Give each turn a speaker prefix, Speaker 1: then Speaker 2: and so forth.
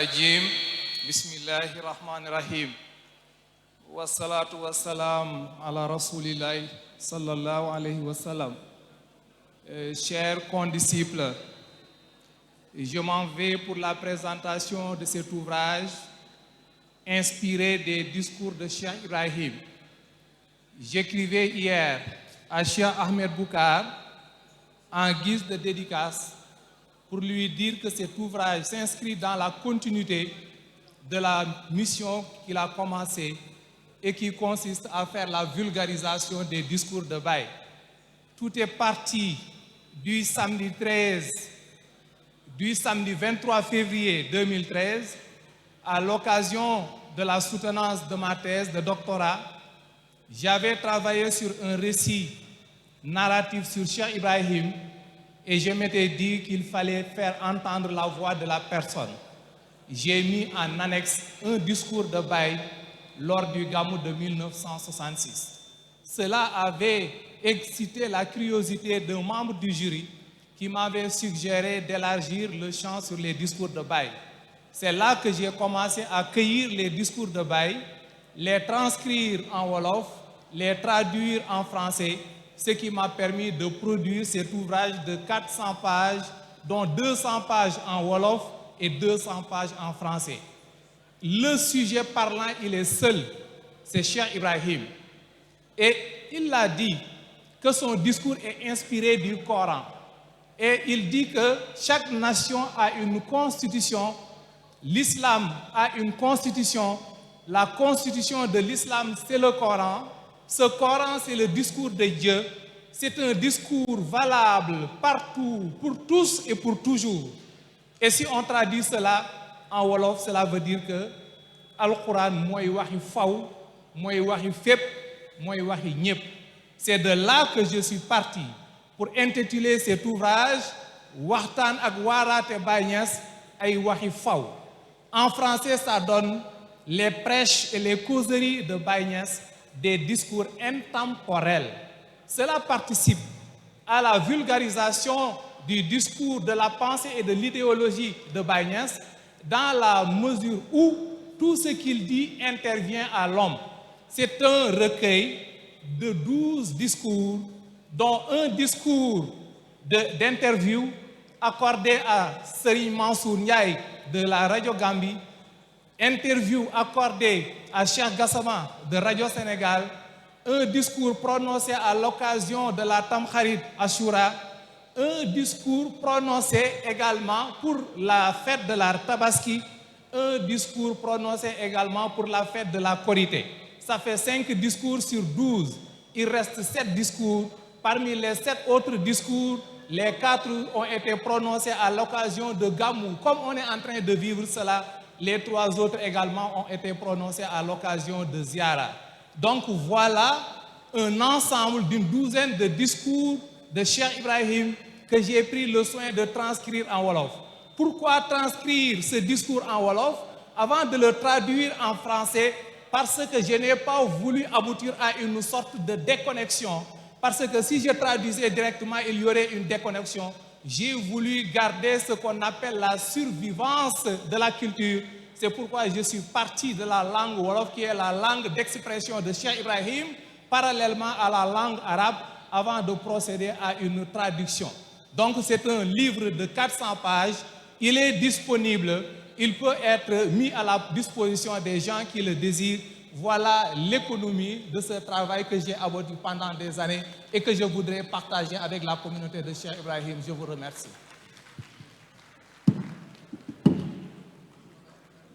Speaker 1: Rajim. Bismillahirrahmanirrahim. Wassalatu wassalam ala rasulillahi sallallahu alayhi wa sallam. Chers condisciples, je m'en vais pour la présentation de cet ouvrage inspiré des discours de Cheikh Ibrahim. J'écrivais hier à Cheikh Ahmed Boukar en guise de dédicace pour lui dire que cet ouvrage s'inscrit dans la continuité de la mission qu'il a commencée et qui consiste à faire la vulgarisation des discours de Baye. Tout est parti du samedi 23 février 2013, à l'occasion de la soutenance de ma thèse de doctorat. J'avais travaillé sur un récit narratif sur Cheikh Ibrahim et je m'étais dit qu'il fallait faire entendre la voix de la personne. J'ai mis en annexe un discours de Baye lors du Gamou de 1966. Cela avait excité la curiosité d'un membre du jury qui m'avait suggéré d'élargir le champ sur les discours de Baye. C'est là que j'ai commencé à cueillir les discours de Baye, les transcrire en wolof, les traduire en français, ce qui m'a permis de produire cet ouvrage de 400 pages, dont 200 pages en wolof et 200 pages en français. Le sujet parlant, il est seul, c'est Cheikh Ibrahim. Et il a dit que son discours est inspiré du Coran. Et il dit que chaque nation a une constitution, l'islam a une constitution, la constitution de l'islam c'est le Coran. Ce Coran c'est le discours de Dieu, c'est un discours valable partout, pour tous et pour toujours. Et si on traduit cela en wolof, cela veut dire que Al-Quran mooy waxi faw, mooy waxi fépp, mooy waxi ñépp. C'est de là que je suis parti pour intituler cet ouvrage Waxtaan ak Waaraate Baye Niass ay waxi faw. En français, ça donne les prêches et les causeries de Baye Niass, des discours intemporels. Cela participe à la vulgarisation du discours, de la pensée et de l'idéologie de Baye Niass, dans la mesure où tout ce qu'il dit intervient à l'homme. C'est un recueil de 12 discours, dont un discours d'interview accordé à Serigne Mansour Ndiaye de la Radio Gambie, interview accordé à Cheikh Gassama de Radio Sénégal, un discours prononcé à l'occasion de la Tamkharit Ashura, un discours prononcé également pour la fête de la Tabaski, un discours prononcé également pour la fête de la Korité. Ça fait 5 discours sur 12. Il reste 7 discours. Parmi les 7 autres discours, les 4 ont été prononcés à l'occasion de Gamou. Comme on est en train de vivre cela, les 3 autres également ont été prononcés à l'occasion de Ziara. Donc voilà un ensemble d'une douzaine de discours de Cheikh Ibrahim que j'ai pris le soin de transcrire en wolof. Pourquoi transcrire ce discours en wolof avant de le traduire en français? Parce que je n'ai pas voulu aboutir à une sorte de déconnexion. Parce que si je traduisais directement, il y aurait une déconnexion. J'ai voulu garder ce qu'on appelle la survivance de la culture. C'est pourquoi je suis parti de la langue wolof, qui est la langue d'expression de Cheikh Ibrahim, parallèlement à la langue arabe, avant de procéder à une traduction. Donc c'est un livre de 400 pages. Il est disponible. Il peut être mis à la disposition des gens qui le désirent. Voilà l'économie de ce travail que j'ai abouti pendant des années et que je voudrais partager avec la communauté de Cheikh Ibrahim. Je vous remercie.